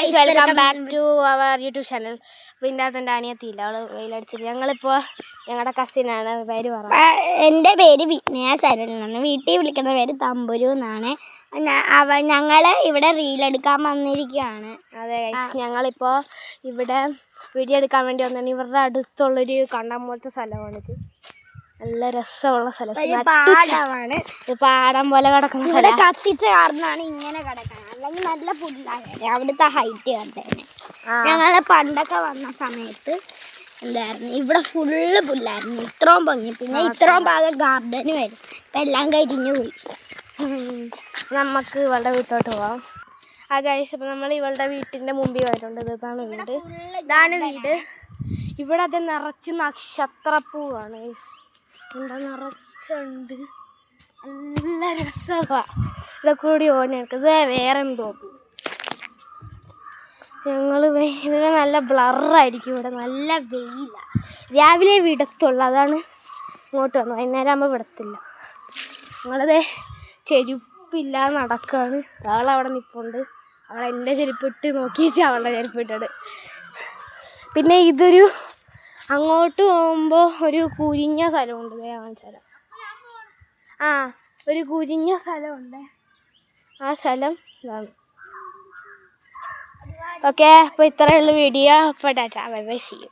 Guys welcome back to our YouTube channel. അപ്പോൾ ഇതിൻ്റെ അകത്ത് എൻ്റെ അനിയത്തിയില്ല, അവൾ വെയിലടിച്ചിട്ട്. ഞങ്ങളിപ്പോൾ ഞങ്ങളുടെ കസിനാണ്, പേര് പറ. എൻ്റെ പേര് വിജ്ഞയ സരൽ എന്നാണ്, വീട്ടിൽ വിളിക്കുന്ന പേര് തമ്പുരു എന്നാണ്. ഞങ്ങൾ ഇവിടെ റീലെടുക്കാൻ വന്നിരിക്കുകയാണ്. അതെ ഗൈസ്, ഞങ്ങളിപ്പോൾ ഇവിടെ വീഡിയോ എടുക്കാൻ വേണ്ടി വന്നതാണ്. ഇവരുടെ അടുത്തുള്ളൊരു കണ്ടം പോലത്തെ സ്ഥലമാണിത്. നല്ല രസമുള്ള സ്ഥലം, പാടം പോലെ കിടക്കുന്ന സ്ഥലം. കത്തിച്ച കാരണമാണ് ഇങ്ങനെ കിടക്കുന്നത്, അല്ലെങ്കിൽ നല്ല പുല്ലായ അവിടുത്തെ ഹൈറ്റ് കണ്ടേനെ. ഞങ്ങൾ പണ്ടൊക്കെ വന്ന സമയത്ത് എന്തായിരുന്നു, ഇവിടെ ഫുള്ള് പുല്ലായിരുന്നു, ഇത്രയും പൊങ്ങി. പിന്നെ ഇത്രയും ഭാഗം ഗാർഡന് വരും, ഇപ്പം എല്ലാം കരിഞ്ഞു പോയി. നമുക്ക് ഇവളുടെ വീട്ടിലോട്ട് പോവാം. ആ ഗൈസ്, ഇപ്പം നമ്മൾ ഇവളുടെ വീട്ടിൻ്റെ മുമ്പിൽ വരുന്നുണ്ട്. ഇതാണ് വീട്, ഇതാണ് വീട്. ഇവിടെ അത് നിറച്ച് നക്ഷത്രപ്പൂവാണ് ഗൈസ്, ഇവിടെ നിറച്ചുണ്ട്. നല്ല രസമാണ്. ഇവിടെ കൂടി ഓടിയെടുക്കുന്നത് വേറെ എന്തോ. ഞങ്ങൾ ഇതിന് നല്ല ബ്ലറായിരിക്കും, ഇവിടെ നല്ല വെയിലാണ്. രാവിലെ വിടത്തുള്ളൂ, അതാണ് ഇങ്ങോട്ട് വന്നു. വൈകുന്നേരം ആകുമ്പോൾ വിടത്തില്ല. ഞങ്ങളത് ചെരുപ്പില്ലാതെ നടക്കുകയാണ്. അവളവിടെ നിൽപ്പുണ്ട്, അവൾ എൻ്റെ ചെരുപ്പിട്ട് നോക്കി വെച്ചാൽ അവളുടെ ചെരുപ്പിട്ടത്. പിന്നെ ഇതൊരു അങ്ങോട്ട് പോകുമ്പോൾ ഒരു കുരിഞ്ഞ സ്ഥലമുണ്ട്, കാണിച്ചാൽ. ഒരു കുരിഞ്ഞ സ്ഥലമുണ്ട്, ആ സ്ഥലം ഇതാണ്. ഓക്കെ, അപ്പോൾ ഇത്രയുള്ള വീഡിയോ. അപ്പോൾ tata, bye bye, see U.